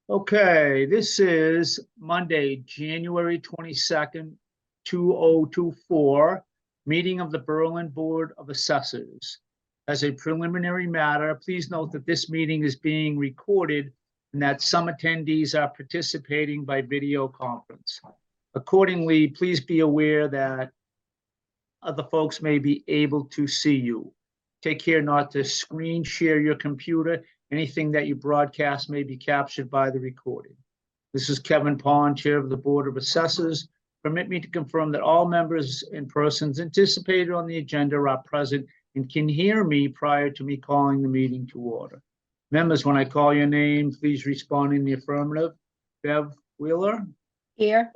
Okay, this is Monday, January 22nd, 2024, meeting of the Berlin Board of Assessors. As a preliminary matter, please note that this meeting is being recorded and that some attendees are participating by video conference. Accordingly, please be aware that other folks may be able to see you. Take care not to screen share your computer. Anything that you broadcast may be captured by the recording. This is Kevin Pond, Chair of the Board of Assessors. Permit me to confirm that all members and persons anticipated on the agenda are present and can hear me prior to me calling the meeting to order. Members, when I call your name, please respond in the affirmative. Bev Wheeler? Here.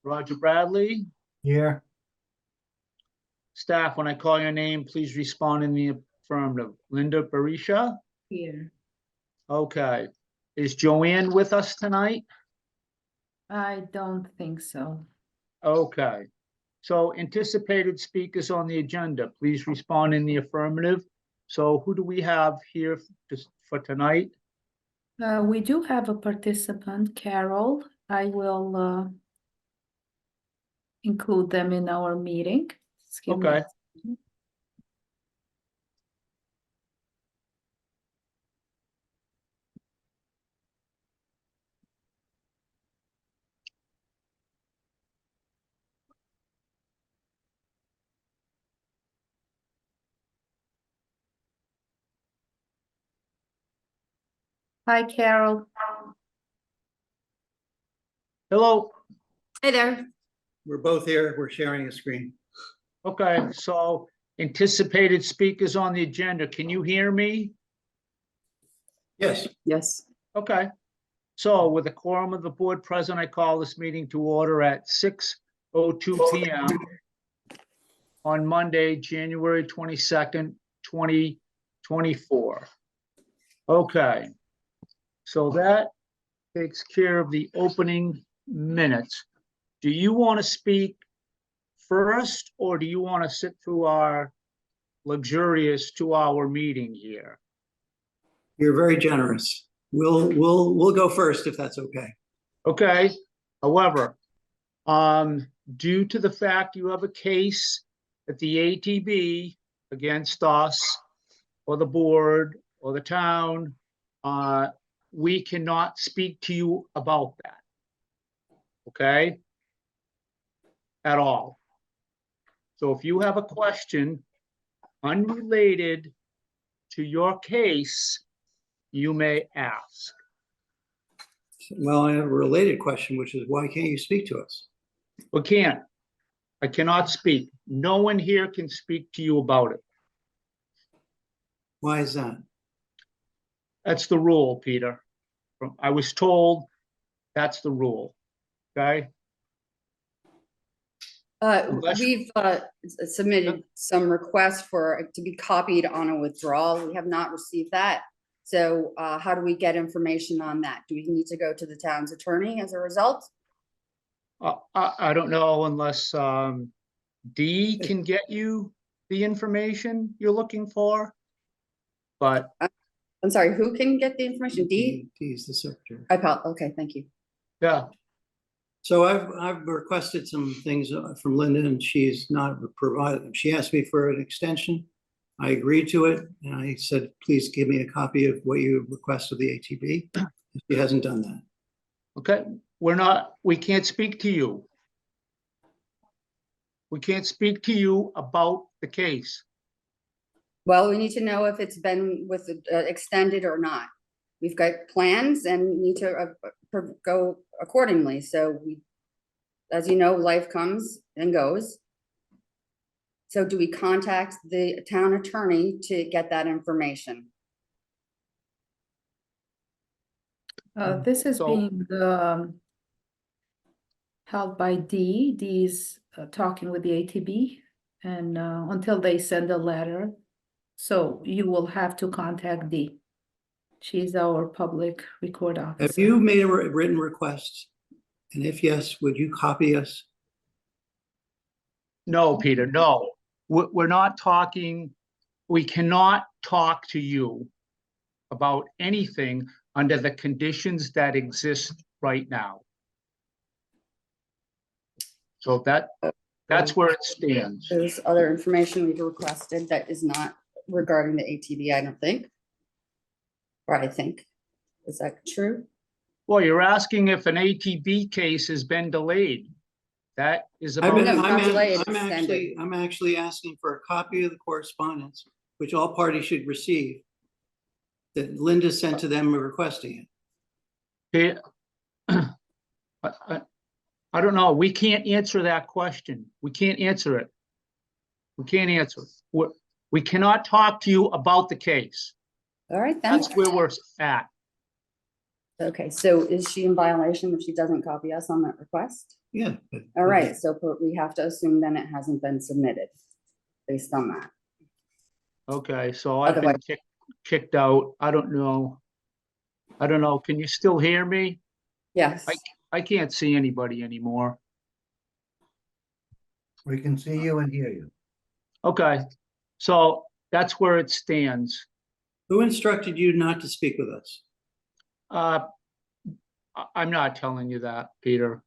Roger Bradley? Here. Staff, when I call your name, please respond in the affirmative. Linda Barisha? Here. Okay. Is Joanne with us tonight? I don't think so. Okay. So anticipated speakers on the agenda, please respond in the affirmative. So who do we have here for tonight? We do have a participant, Carol. I will include them in our meeting. Just give me a Okay. second. Hi, Carol. Hello. Hey there. We're both here. We're sharing a screen. Okay, so anticipated speakers on the agenda. Can you hear me? Yes. Yes. Okay. So with the quorum of the board present, I call this meeting to order at 6:02 p.m. on Monday, January 22nd, 2024. Okay. So that takes care of the opening minutes. Do you want to speak first, or do you want to sit through our luxurious 2-hour meeting here? You're very generous. We'll go first if that's okay. Okay. However, due to the fact you have a case at the ATB against us or the board or the town, we cannot speak to you about that. Okay? At all. So if you have a question unrelated to your case, you may ask. Well, I have a related question, which is why can't you speak to us? We can't. I cannot speak. No one here can speak to you about it. Why is that? That's the rule, Peter. I was told that's the rule. Okay? We've submitted some requests for it to be copied on a withdrawal. We have not received that. So how do we get information on that? Do we need to go to the town's attorney as a result? I don't know unless Dee can get you the information you're looking for. But I'm sorry, who can get the information? Dee? Dee's the secretary. Okay, thank you. yeah, So I've requested some things from Linda, and she's not provided them. She asked me for an extension. I agreed to it, and I said, please give me a copy of what you requested of the ATB. She hasn't done that. okay. We can't speak to you. We can't speak to you about the case. Well, we need to know if it's been with extended or not. We've got plans and need to go accordingly. So we, as you know, life comes and goes. So do we contact the town attorney to get that information? This is So- being held by Dee. Dee's talking with the ATB, and until they send a letter. So you will have to contact Dee. She's our public record officer. Have you made a written request? And if yes, would you copy us? No, Peter, no. We're not talking, we cannot talk to you about anything under the conditions that exist right now. So that's where it stands. There's other information we've requested that is not regarding the ATV, I don't think. Or I think, is that true? Well, you're asking if an ATV case has been delayed. That is I'm, about, No, not delayed, I'm actually asking for a copy of the correspondence, which all parties should receive, that Linda sent to them requesting it. I don't know. We can't answer that question. We can't answer it. We can't answer it. We cannot talk to you about the case. All right, then. That's where we're at. Okay, so is she in violation if she doesn't copy us on that request? Yeah. All right, so we have to assume then it hasn't been submitted based on that. Okay, so I've been Otherwise- kicked out. I don't know. I don't know. Can you still hear me? Yes, I can't see anybody anymore. We can see you and hear you. Okay, so that's where it stands. Who instructed you not to speak with us? I'm not telling you that, Peter.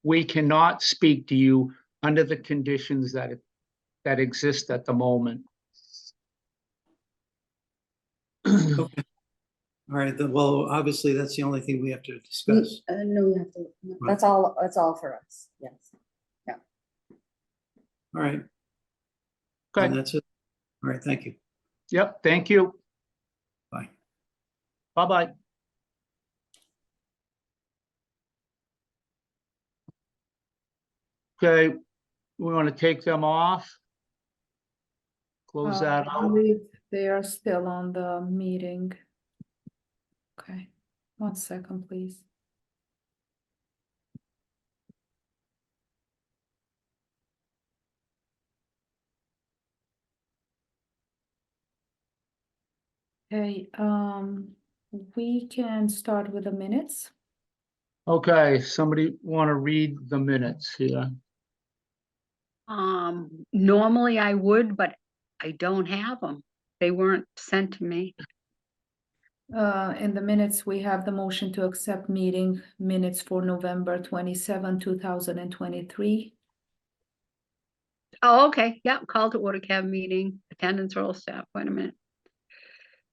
We cannot speak to you under the conditions that exist at the moment. Okay. All right, well, obviously, that's the only thing we have to discuss. no, we have to, no, that's all for us, yes. All right, and Okay, that's it. All right, thank you. yep, thank you. Bye. Bye-bye. Okay, we want to take them off. Close that I out. believe they are still on the meeting. Okay, 1 second, please. Okay, we can start with the minutes. Okay, somebody want to read the minutes here? Normally I would, but I don't have them. They weren't sent to me. In the minutes, we have the motion to accept meeting minutes for November 27, 2023. Oh, okay, yeah, call to order cab meeting, attendance roll staff, wait a minute.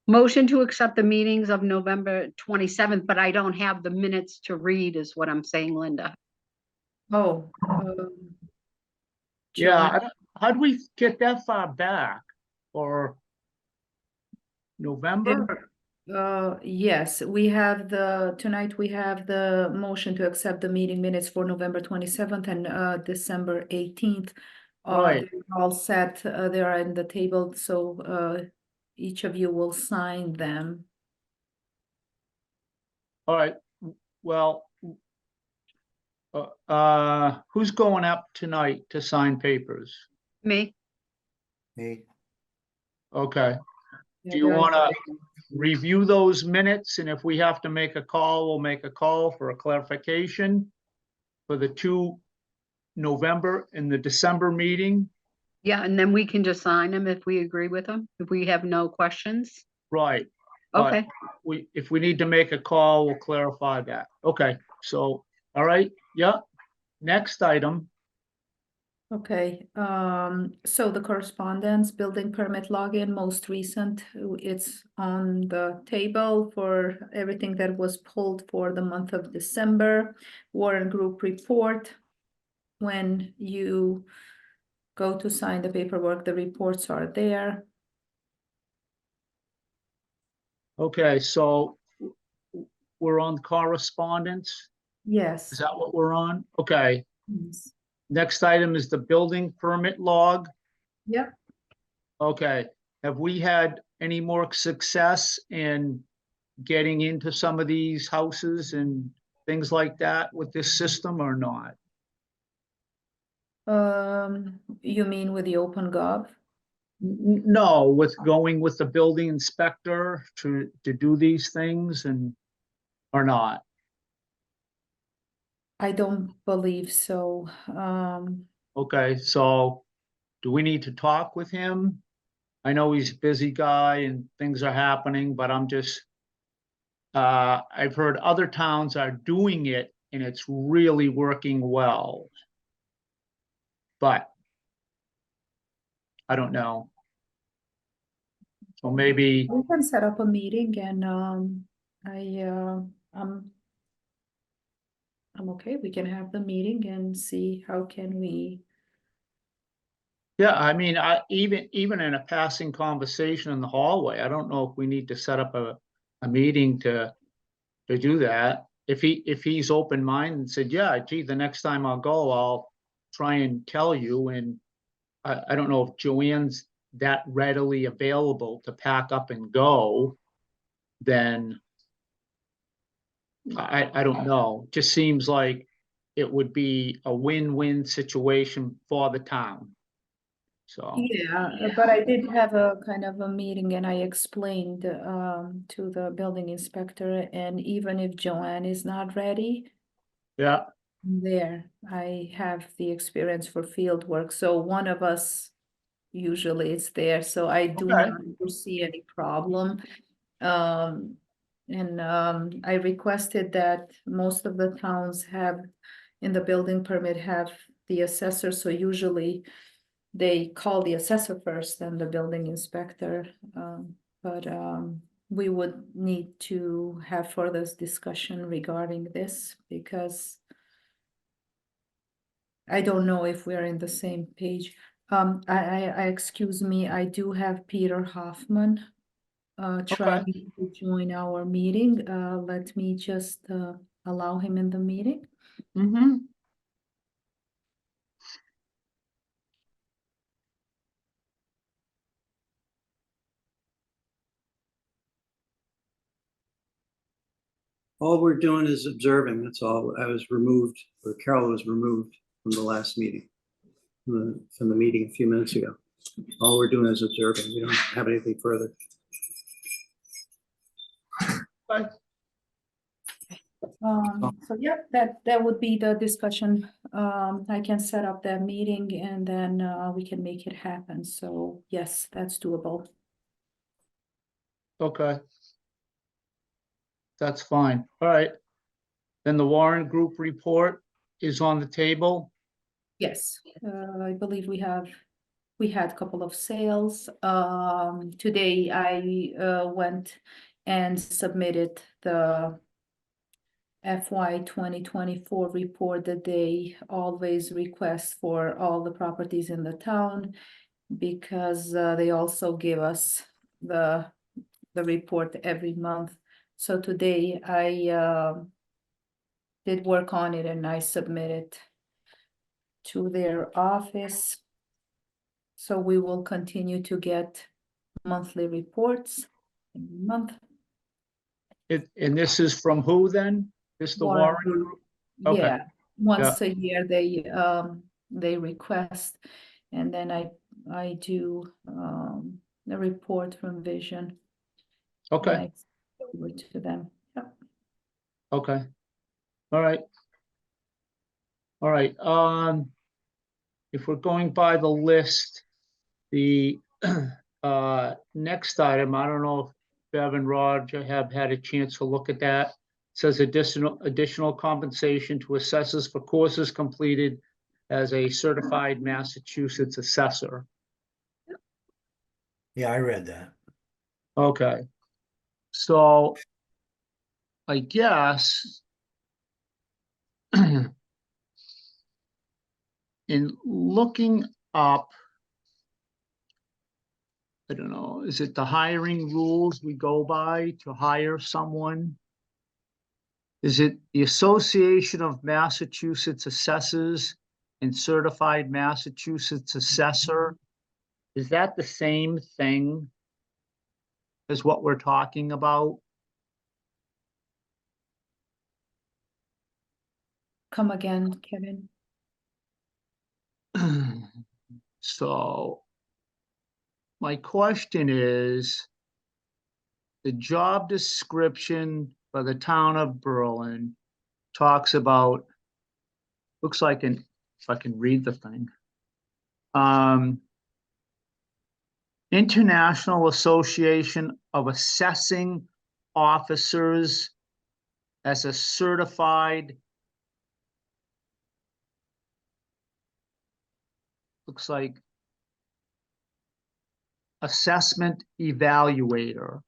Motion to accept the meetings of November 27th, but I don't have the minutes to read is what I'm saying, Linda. Oh. Yeah, how'd we get that far back? Or November? Yes, we have tonight we have the motion to accept the meeting minutes for November 27th and December 18th. Right. They're all set, they are in the table, so each of you will sign them. All right, well, who's going up tonight to sign papers? Me? Hey, Okay, Yeah, do you they're- want to review those minutes? And if we have to make a call, we'll make a call for a clarification for the 2 November and the December meeting. Yeah, and then we can just sign them if we agree with them, if we have no questions. Right. But Okay, if we need to make a call, we'll clarify that. Okay, so, all right, yeah. Next item, Okay, so the correspondence, building permit login, most recent, it's on the table for everything that was pulled for the month of December. Warren Group report. When you go to sign the paperwork, the reports are there. okay, so we're on correspondence. Is Yes. that what we're on? Okay, Yes. next item is the building permit log. Yep. Okay, have we had any more success in getting into some of these houses and things like that with this system or not? You mean with the OpenGov? No, with going with the building inspector to do these things and, or not? I don't believe so. Okay, so do we need to talk with him? I know he's a busy guy and things are happening, but I'm just, I've heard other towns are doing it and it's really working well. But I don't know. So maybe, We can set up a meeting and, I'm okay, we can have the meeting and see how can we, yeah, I mean, even in a passing conversation in the hallway, I don't know if we need to set up a meeting to do that. If he's open-minded and said, yeah, gee, the next time I'll go, I'll try and tell you. And I don't know if Joanne's that readily available to pack up and go, then I don't know. Just seems like it would be a win-win situation for the town. So, yeah, but I did have a kind of a meeting and I explained, to the building inspector, and even if Joanne is not ready, yeah, there, I have the experience for field work, so one of us usually is there, so I do Okay. not foresee any problem. I requested that most of the towns have, in the building permit, have the assessor, so usually they call the assessor first and the building inspector, but we would need to have further discussion regarding this because I don't know if we're in the same page. Excuse me, I do have Peter Hoffman trying to join our meeting. Let me just allow him in the meeting. mm-hmm. All we're doing is observing, that's all. I was removed, or Carol was removed from the last meeting, from the meeting a few minutes ago. All we're doing is observing. We don't have anything further. So yeah, that would be the discussion. I can set up that meeting and then we can make it happen. So yes, that's doable. Okay. That's fine. All right. Then the Warren Group report is on the table. Yes, I believe we had a couple of sales. Today I went and submitted the FY 2024 report that they always request for all the properties in the town, because they also give us the report every month. So today I did work on it and I submitted to their office. So we will continue to get monthly reports every month. And this is from who then? This the Warren Group? Okay. Yeah, once a year they request, and then I do the report from Vision. and Okay, I send it over to them. Yep. okay. All right. All right, if we're going by the list, the next item, I don't know if Bev and Roger have had a chance to look at that. It says additional compensation to assessors for courses completed as a certified Massachusetts assessor. Yeah, I read that. Okay. So I guess in looking up, I don't know, is it the hiring rules we go by to hire someone? Is it the Association of Massachusetts Assessors and Certified Massachusetts Assessor? Is that the same thing as what we're talking about? Come again, Kevin. So my question is, the job description for the town of Berlin talks about, looks like if I can read the thing. International Association of Assessing officers as a certified, looks like, assessment evaluator,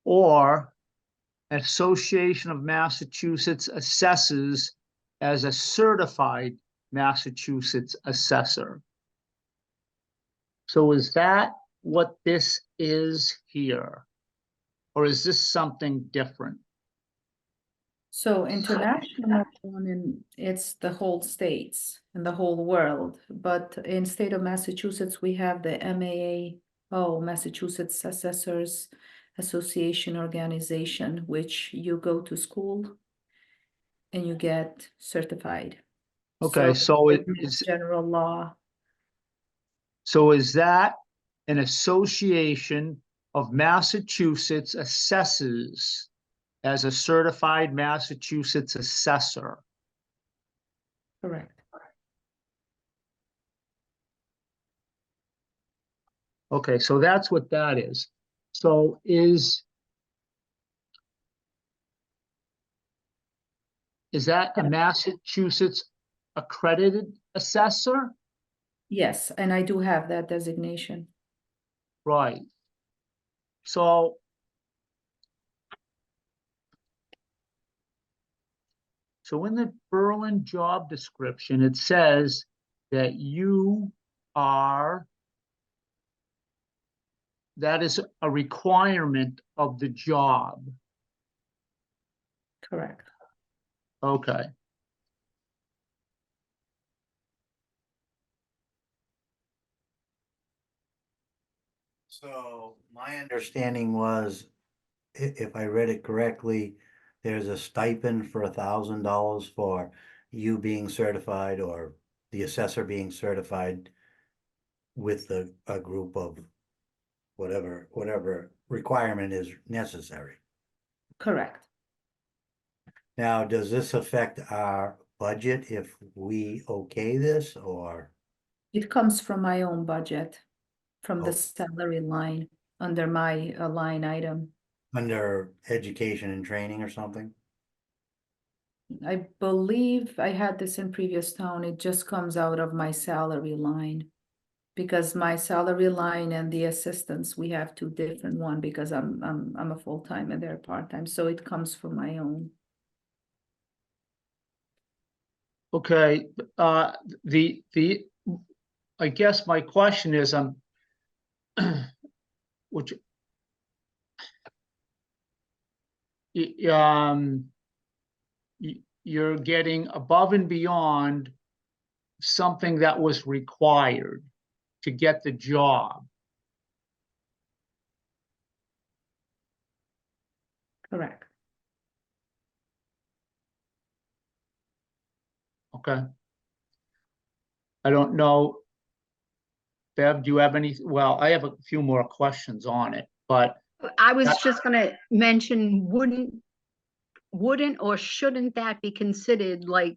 or Association of Massachusetts Assessors as a certified Massachusetts assessor. So is that what this is here? Or is this something different? So international one, and it's the whole states and the whole world. But in state of Massachusetts, we have the MAA, Massachusetts Assessors Association organization, which you go to school and you get certified. Okay, so it it's is, general law. so is that an association of Massachusetts assessors as a certified Massachusetts assessor? Correct. Okay, so that's what that is. So is that a Yeah. Massachusetts accredited assessor? Yes, and I do have that designation. Right. So in the Berlin job description, it says that you are, that is a requirement of the job. Correct. Okay. So my understanding was, if I read it correctly, there's a stipend for $1,000 for you being certified or the assessor being certified with a group of whatever requirement is necessary. Correct. Now, does this affect our budget if we okay this, or? It comes from my own budget, from the Oh. salary line under my line item. Under education and training or something? I believe I had this in previous town. It just comes out of my salary line. Because my salary line and the assistants, we have two different one because I'm a full-time and they're part-time, so it comes from my own. Okay, the, I guess my question is, which, you're getting above and beyond something that was required to get the job. Correct. Okay. I don't know. Bev, do you have any? Well, I have a few more questions on it, but I was just gonna mention, wouldn't or shouldn't that be considered like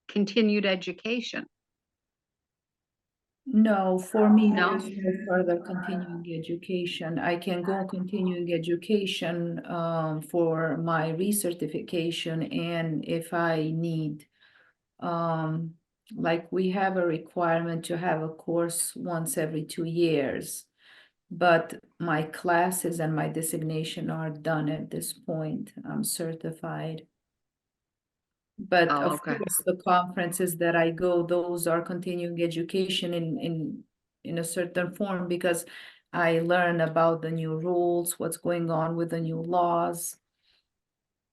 continued education? No, for me, No? there's no further continuing education. I can go continuing education for my recertification, and if I need, like we have a requirement to have a course once every 2 years, but my classes and my designation are done at this point. I'm certified. But Oh, of okay. course, the conferences that I go, those are continuing education in a certain form because I learn about the new rules, what's going on with the new laws.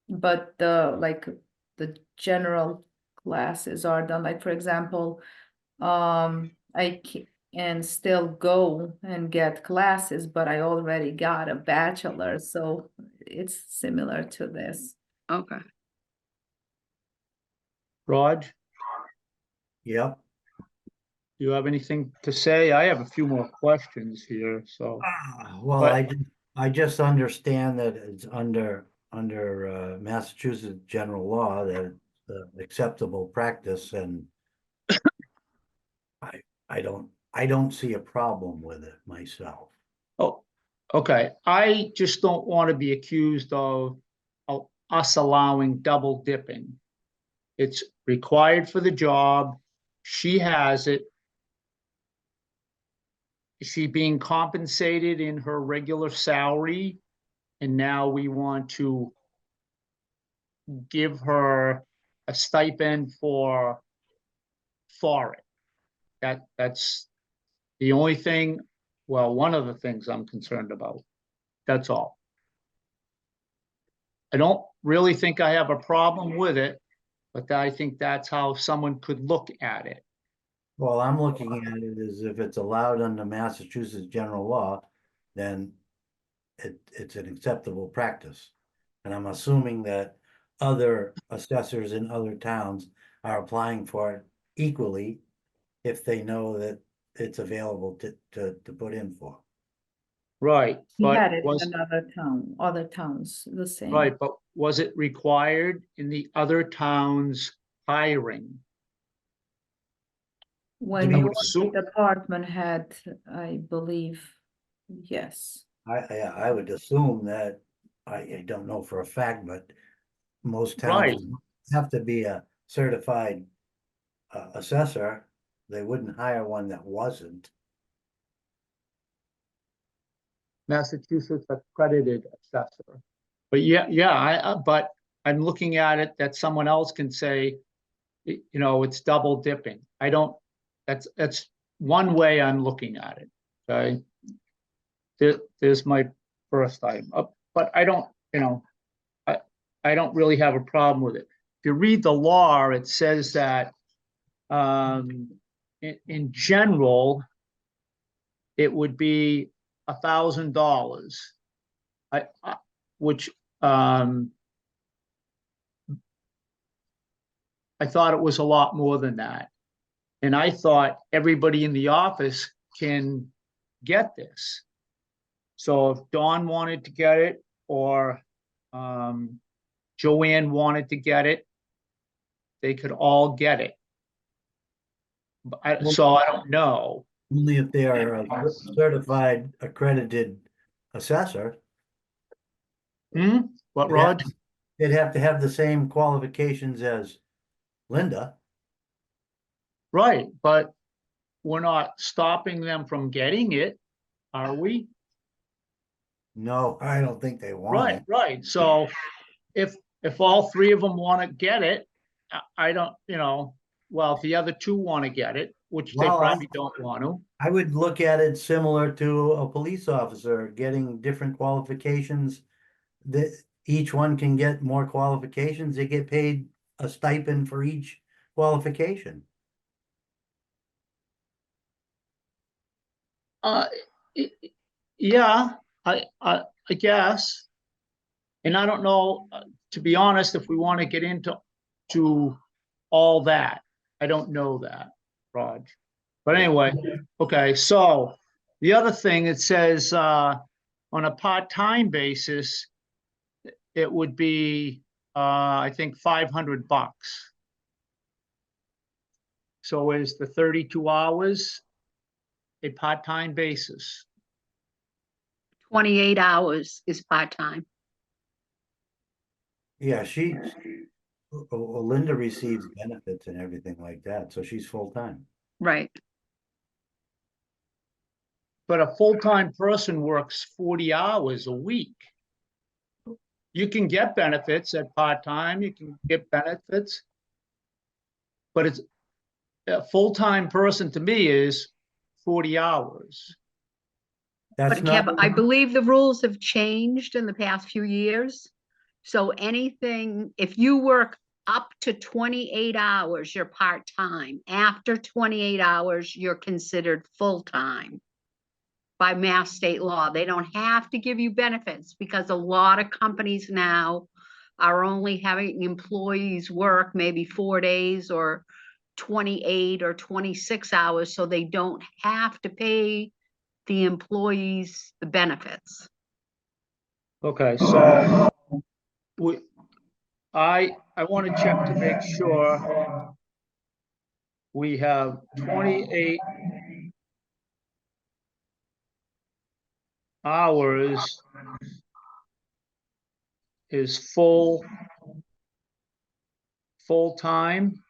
But the general classes are done. Like, for example, I can still go and get classes, but I already got a bachelor, so it's similar to this. Okay. Raj, Yep. do you have anything to say? I have a few more questions here, so. Well, But- I just understand that it's under Massachusetts general law that it's acceptable practice, and I don't see a problem with it myself. Oh, Okay, I just don't want to be accused of us allowing double dipping. It's required for the job. She has it. Is she being compensated in her regular salary? And now we want to give her a stipend for it. That's the only thing, well, one of the things I'm concerned about. That's all. I don't really think I have a problem with it, but I think that's how someone could look at it. Well, I'm looking at it as if it's allowed under Massachusetts general law, then it's an acceptable practice. And I'm assuming that other assessors in other towns are applying for it equally if they know that it's available to put in for. Right, He but had it was, in another town, other towns, the same. right, but was it required in the other towns hiring? When I you would were assume- the department head, I believe, yes. I would assume that, I don't know for a fact, but most Right. towns have to be a certified assessor. They wouldn't hire one that wasn't. Massachusetts accredited assessor. But yeah, but I'm looking at it that someone else can say, you know, it's double dipping. I don't, that's one way I'm looking at it, okay? There's my first item, but I don't, you know, I don't really have a problem with it. If you read the law, it says that, in general, it would be $1,000. Which, I thought it was a lot more than that. And I thought everybody in the office can get this. So if Dawn wanted to get it, or Joanne wanted to get it, they could all get it. So I don't know. Only if they are a certified accredited assessor. What, They'd have- Rod? They'd have to have the same qualifications as Linda. Right, but we're not stopping them from getting it, are we? No, I don't think they want Right, it. right. So if all three of them want to get it, I don't, you know, well, if the other two want to get it, which they Well, probably don't want to. I would look at it similar to a police officer getting different qualifications. That each one can get more qualifications. They get paid a stipend for each qualification. Uh, yeah, I guess. And I don't know, to be honest, if we want to get into all that. I don't know that, Raj. But anyway, okay, so the other thing, it says on a part-time basis, it would be I think $500. So is the 32 hours a part-time basis? 28 hours is part-time. Yeah, Linda receives benefits and everything like that, so she's full-time. Right. But a full-time person works 40 hours a week. You can get benefits at part-time, you can get benefits. But it's a full-time person to me is 40 hours. That's But not, Kev, I believe the rules have changed in the past few years. So anything, if you work up to 28 hours, you're part-time. After 28 hours, you're considered full-time by mass state law. They don't have to give you benefits because a lot of companies now are only having employees work maybe 4 days or 28 or 26 hours, so they don't have to pay the employees the benefits. Okay, so I want to check to make sure we have 28. hours is full-time?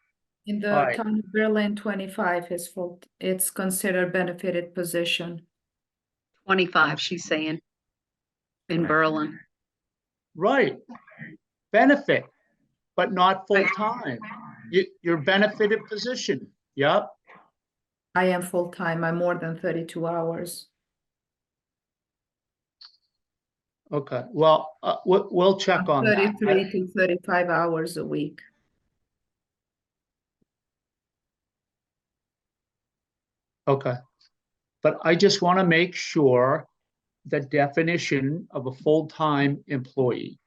In the Right. town of Berlin, 25 is full, it's considered benefited position. 25, she's saying. In Berlin. Right. Benefit, but not Right. full-time. Your benefited position. Yep. I am full-time, I'm more than 32 hours. Okay. Well, we'll check on that. 33 to 35 hours a week. Okay. But I just want to make sure the definition of a full-time employee.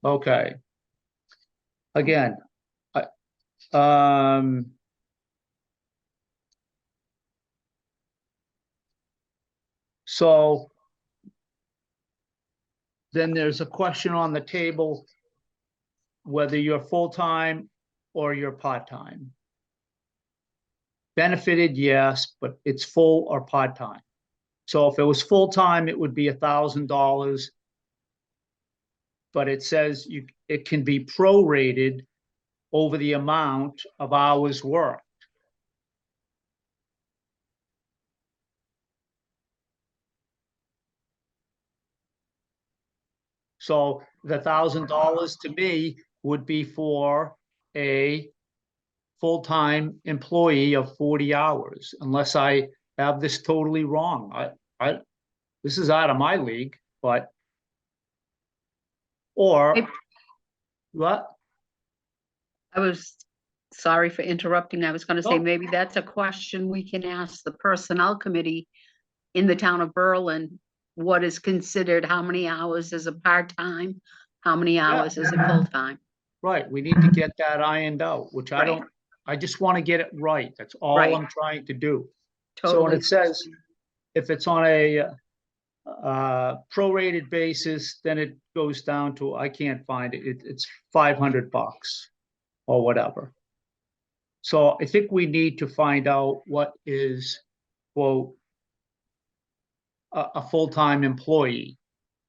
Okay. Again, so then there's a question on the table whether you're full-time or you're part-time. Benefited, yes, but it's full or part-time. So if it was full-time, it would be $1,000. But it says it can be prorated over the amount of hours worked. So the $1,000 to me would be for a full-time employee of 40 hours, unless I have this totally wrong. This is out of my league, but, or, It- what? I was, sorry for interrupting. I was gonna say, No. maybe that's a question we can ask the personnel committee in the town of Berlin. What is considered, how many hours is a part-time? How many hours is a full-time? Right, we need to get that ironed out, which I Right. don't, I just want to get it right. That's all Right. I'm trying to do. So when Totally. it says, if it's on a prorated basis, then it goes down to, I can't find it, it's $500 or whatever. So I think we need to find out what is, quote, a full-time employee.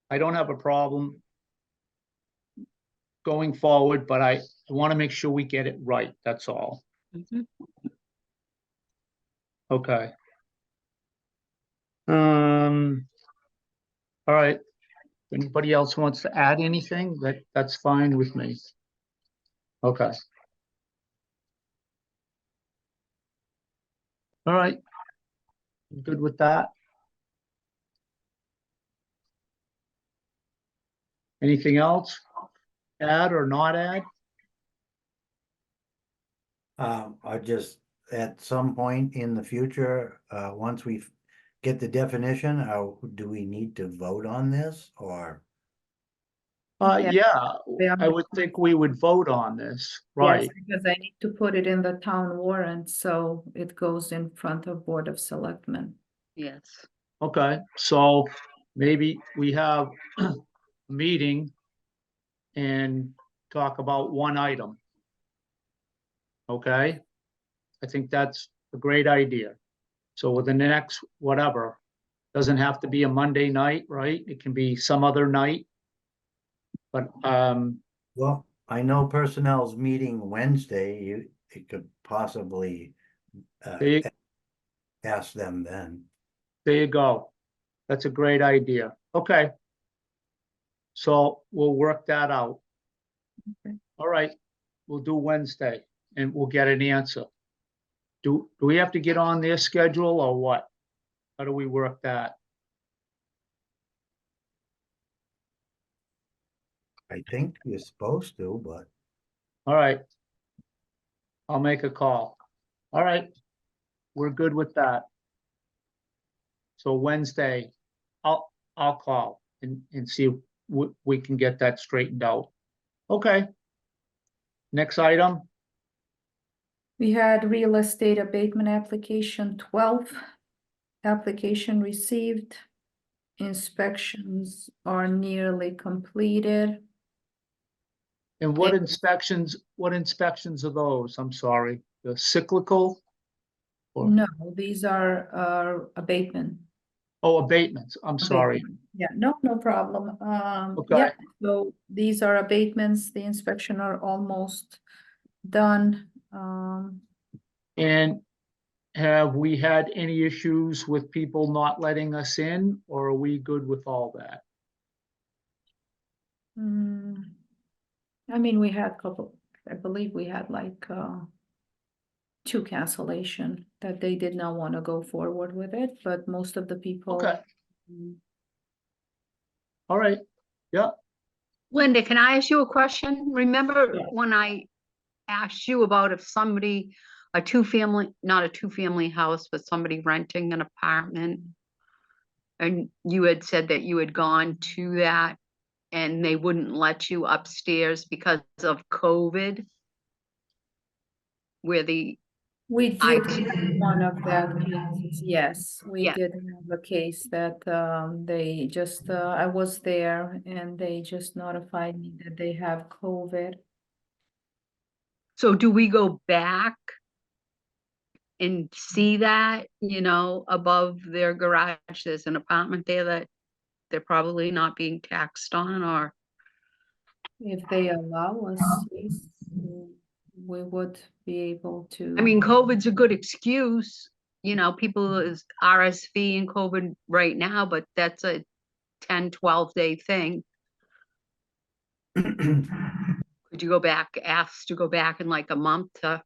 I don't have a problem going forward, but I want to make sure we get it right, that's all. Mhm. Okay. All right. Anybody else wants to add anything? That's fine with me. Okay. All right. Good with that? Anything else? Add or not add? I just, at some point in the future, once we get the definition, do we need to vote on this or? Yeah. Yeah, I would think we would vote on this, right? Yes, because I need to put it in the town warrant, so it goes in front of Board of Selectmen. Yes. Okay, so maybe we have a meeting and talk about one item. Okay? I think that's a great idea. So within the next, whatever, doesn't have to be a Monday night, right? It can be some other night. But, Well, I know personnel's meeting Wednesday, it could possibly there, ask them then. there you go. That's a great idea. Okay. So we'll work that out. Okay. All right, we'll do Wednesday and we'll get an answer. Do we have to get on their schedule or what? How do we work that? I think you're supposed to, but All right. I'll make a call. All right, we're good with that. So Wednesday, I'll call and see if we can get that straightened out. Okay. Next item, We had real estate abatement application 12, application received. Inspections are nearly completed. and what inspections are those? I'm sorry, the cyclical? Or- No, these are abatement. Oh, abatements, I'm sorry. Abatement. Yeah, no problem. Okay. Yeah, so these are abatements, the inspection are almost done. And have we had any issues with people not letting us in, or are we good with all that? mm, I mean, we had I believe we had like, 2 cancellation that they did not want to go forward with it, but most of the people. Okay, mm, all right, yeah, Linda, can I ask you a question? Remember Yeah. when I asked you about if somebody, not a two-family house, but somebody renting an apartment? And you had said that you had gone to that and they wouldn't let you upstairs because of COVID? Where We I- did have one of that cases, yes, we Yeah. did have a case that, they just, I was there and they just notified me that they have COVID. So do we go back and see that, above their garage, there's an apartment there that they're probably not being taxed on, or? If they allow us, yes, we would be able to. I mean, COVID's a good excuse, people is RSV and COVID right now, but that's a 10, 12-day thing. Could you ask to go back in like a month to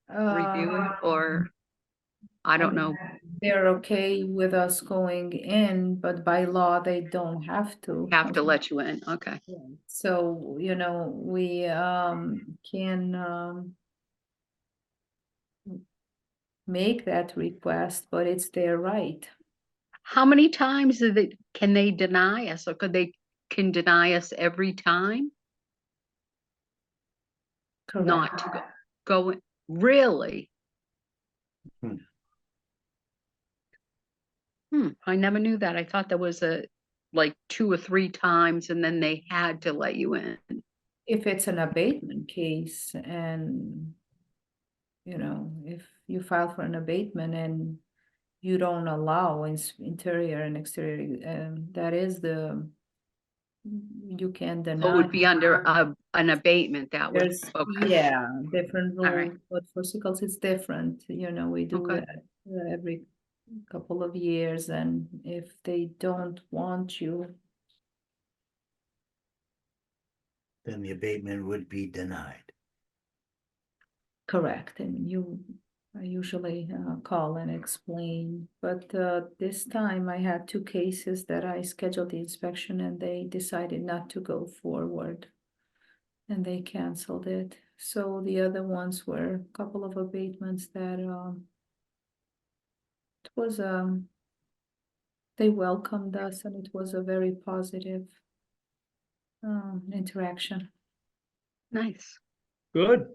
review it, or, I don't know, They're okay with us going in, but by law, they don't have to. have to let you in, okay. So, we, can, make that request, but it's their right. How many times can they deny us, or can deny us every time? Not to go in? Really? I never knew that. I thought there was like 2 or 3 times and then they had to let you in. If it's an abatement case and, if you file for an abatement and you don't allow interior and exterior, that is you can So it deny. would be under an abatement that would, There's, okay. yeah, different All right. rules, but for sickles it's different, we do Okay. that every couple of years, and if they don't want you, Then the abatement would be denied. correct, and I usually call and explain, but this time I had 2 cases that I scheduled the inspection and they decided not to go forward. And they canceled it. So the other ones were a couple of abatements that it was they welcomed us and it was a very positive interaction. Nice. good,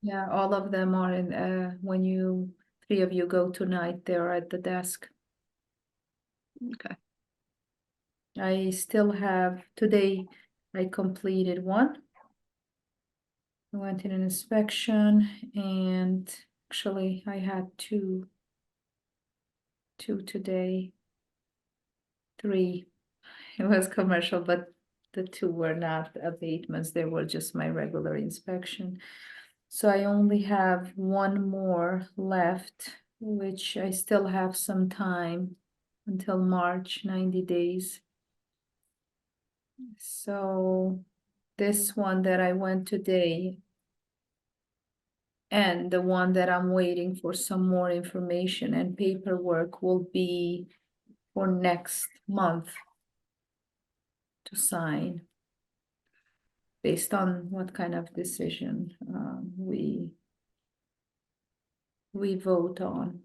Yeah, all of them are in when 3 of you go tonight, they're at the desk. Okay. I still have today, I completed one. I went in an inspection and actually I had two today. 3. It was commercial, but the 2 were not abatements, they were just my regular inspection. So I only have 1 more left, which I still have some time until March, 90 days. So this one that I went today and the one that I'm waiting for some more information and paperwork will be for next month to sign based on what kind of decision we vote on.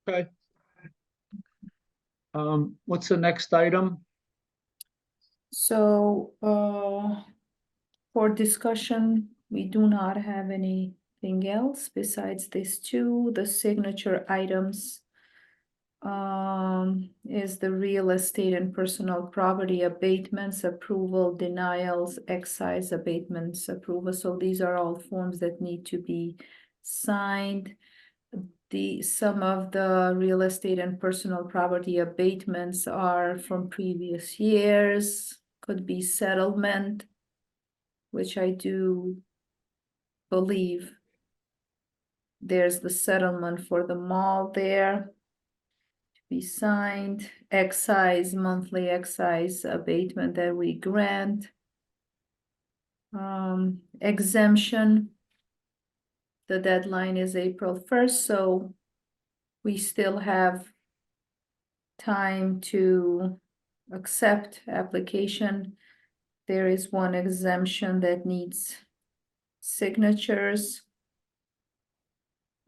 okay. What's the next item? So for discussion, we do not have anything else besides these 2, the signature items. is the real estate and personal property abatements, approval, denials, excise abatements, approval. So these are all forms that need to be signed. Some of the real estate and personal property abatements are from previous years, could be settlement, which I do believe there's the settlement for the mall there to be signed, excise, monthly excise abatement that we grant. Exemption. The deadline is April 1st, so we still have time to accept application. There is one exemption that needs signatures.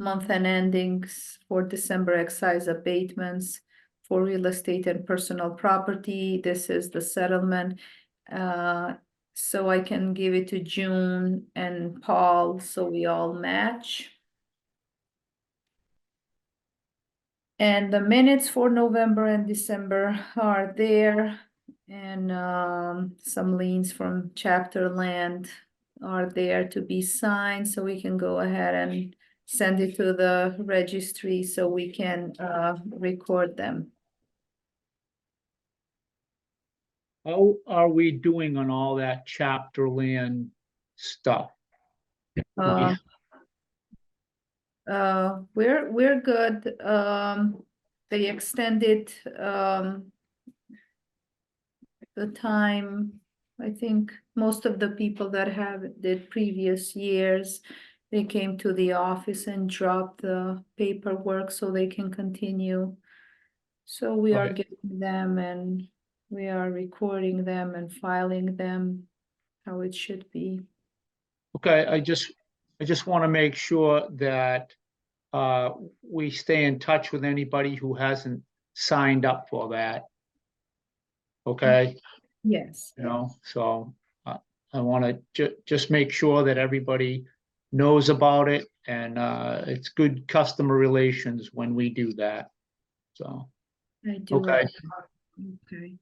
Month and endings for December excise abatements for real estate and personal property. This is the settlement. So I can give it to June and Paul, so we all match. And the minutes for November and December are there. And some liens from chapter land are there to be signed, so we can go ahead and send it to the registry so we can record them. How are we doing on all that chapter land stuff? Uh, we're good. They extended the time. I think most of the people that have did previous years, they came to the office and dropped the paperwork so they can continue. So we are Right. getting them and we are recording them and filing them how it should be. Okay, I just want to make sure that we stay in touch with anybody who hasn't signed up for that. Okay, Yes. you know, so I want to just make sure that everybody knows about it, and it's good customer relations when we do that. So, I do. okay, Okay.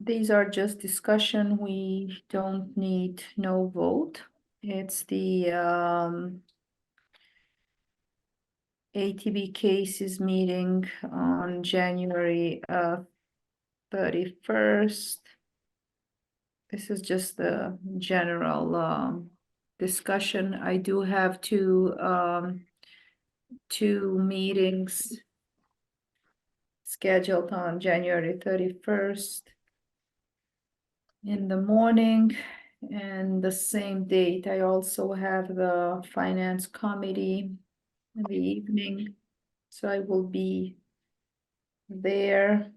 These are just discussion. We don't need no vote. It's the ATB cases meeting on January 31st. This is just the general discussion. I do have two meetings scheduled on January 31st in the morning, and the same date I also have the finance committee in the evening, so I will be there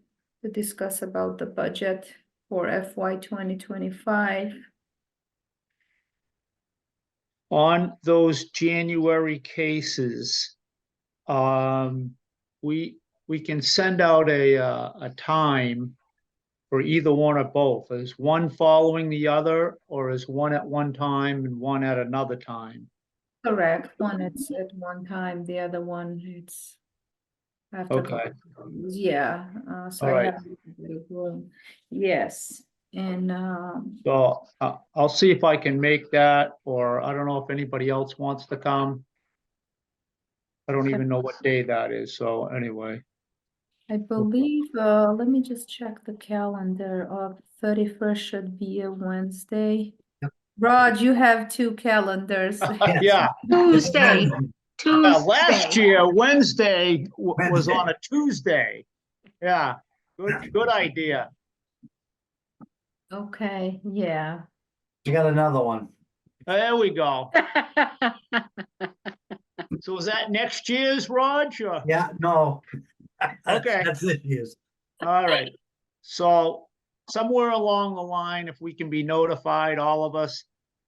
to discuss about the budget for FY 2025. on those January cases, we can send out a time for either one or both. Is one following the other, or is one at one time and one at another time? Correct, one it's at one time, the other one it's after. Okay. Yeah, so All I right. have a bit of room. Yes, and So I'll see if I can make that, or I don't know if anybody else wants to come. I don't Okay. even know what day that is, so anyway. I believe, let me just check the calendar of 31st should be a Wednesday. Yep. Rod, you have two calendars. Yeah, Tuesday, last Tuesday. year, Wednesday was Wednesday. on a Tuesday. Yeah, good idea. Okay, yeah. You got another one. There we go. So is that next year's, Raj, or? Yeah, no. Okay. That's it, yes. All right, so somewhere along the line, if we can be notified, all of us,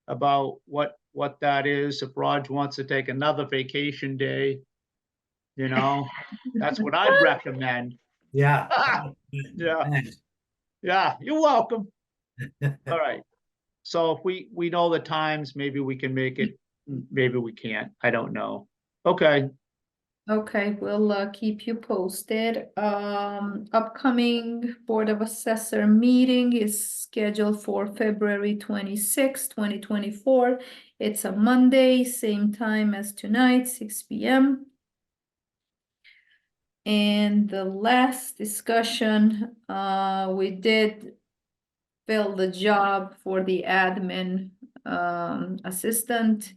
about what that is, if Raj wants to take another vacation day, you know, that's what I'd recommend. Yeah. Yeah, Thanks. yeah, you're welcome. All right, so if we know the times, maybe we can make it, maybe we can't, I don't know. Okay, Okay, we'll keep you posted. Upcoming Board of Assessor meeting is scheduled for February 26, 2024. It's a Monday, same time as tonight, 6 p.m. And the last discussion, we did fill the job for the admin assistant.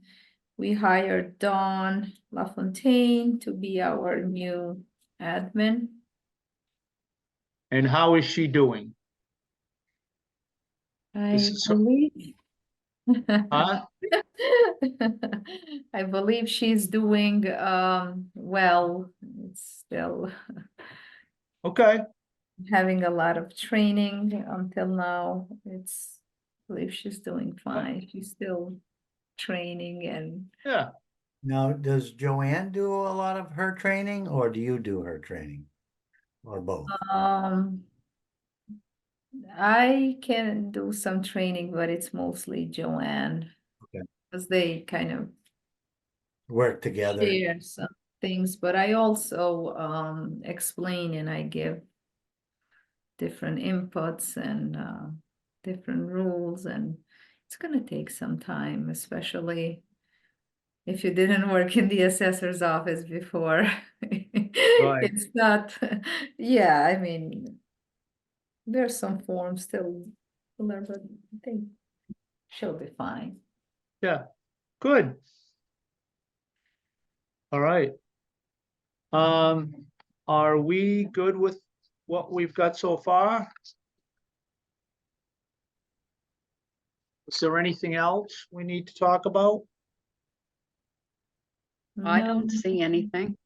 We hired Dawn LaFontaine to be our new admin. And how is she doing? I So- believe. Huh? I believe she's doing well. It's still Okay, having a lot of training until now. I believe she's doing fine. She's still training and yeah. Now, does Joanne do a lot of her training or do you do her training? Or both? I can do some training, but it's mostly Joanne. Okay. Because they kind of Work together? share some things, but I also explain and I give different inputs and different rules, and it's gonna take some time, especially if you didn't work in the assessor's office before. It's not, yeah, I mean, there's some forms still to learn, but I think she'll be fine. Yeah, good. All right. Are we good with what we've got so far? Is there anything else we need to talk about? I No, don't see anything.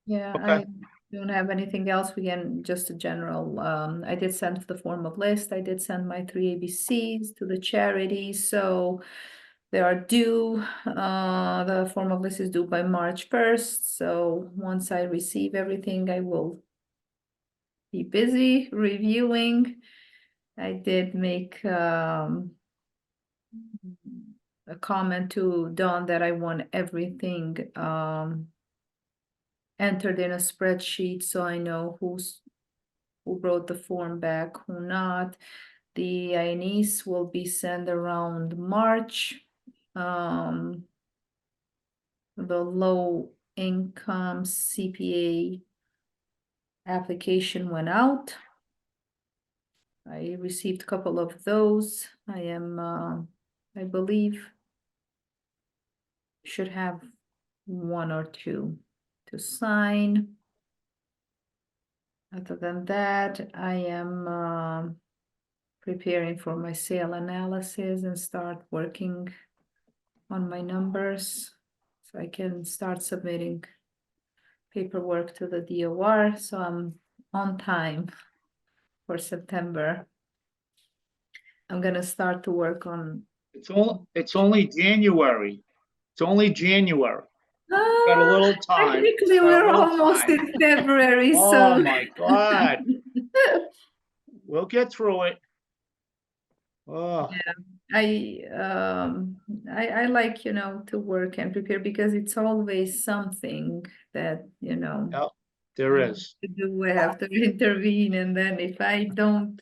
yeah, Okay. I don't have anything else. We can just a general, I did send the form of list. I did send my 3 ABCs to the charity, so they are due, the form of list is due by March 1st. So once I receive everything, I will be busy reviewing. I did make, a comment to Dawn that I want everything, entered in a spreadsheet, so I know who wrote the form back, who not. The INEs will be sent around March. The low income CPA application went out. I received a couple of those. I am, I believe, should have one or two to sign. Other than that, I am preparing for my sale analysis and start working on my numbers so I can start submitting paperwork to the DOR, so I'm on time for September. I'm gonna start to work on. It's only January. It's only January. Got a little time. Technically, Got a we're little almost time. in February, Oh so. my God. We'll get through it. Oh, I like, to work and prepare because it's always something that, yeah, there is. to do, I have to intervene, and then if I don't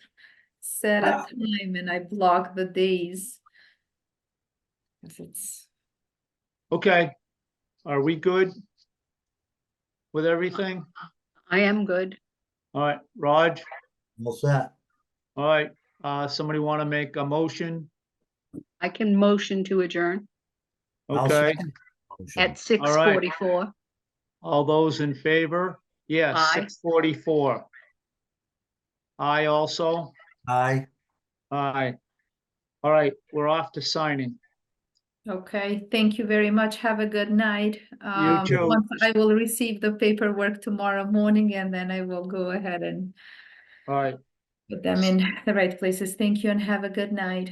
set a time and I block the days. 'Cause it's, Okay. Are we good with everything? I am good. All right, Raj. All set. All right, somebody want to make a motion? I can motion to adjourn I'll Okay, second the motion. at 6:44. all those in favor? Yes, Aye. 6:44. I also, Aye. aye. All right, we're off to signing. okay, thank you very much. Have a good night. too. Once I will receive the paperwork tomorrow morning, and then I will go ahead and All right. put them in the right places. Thank you and have a good night.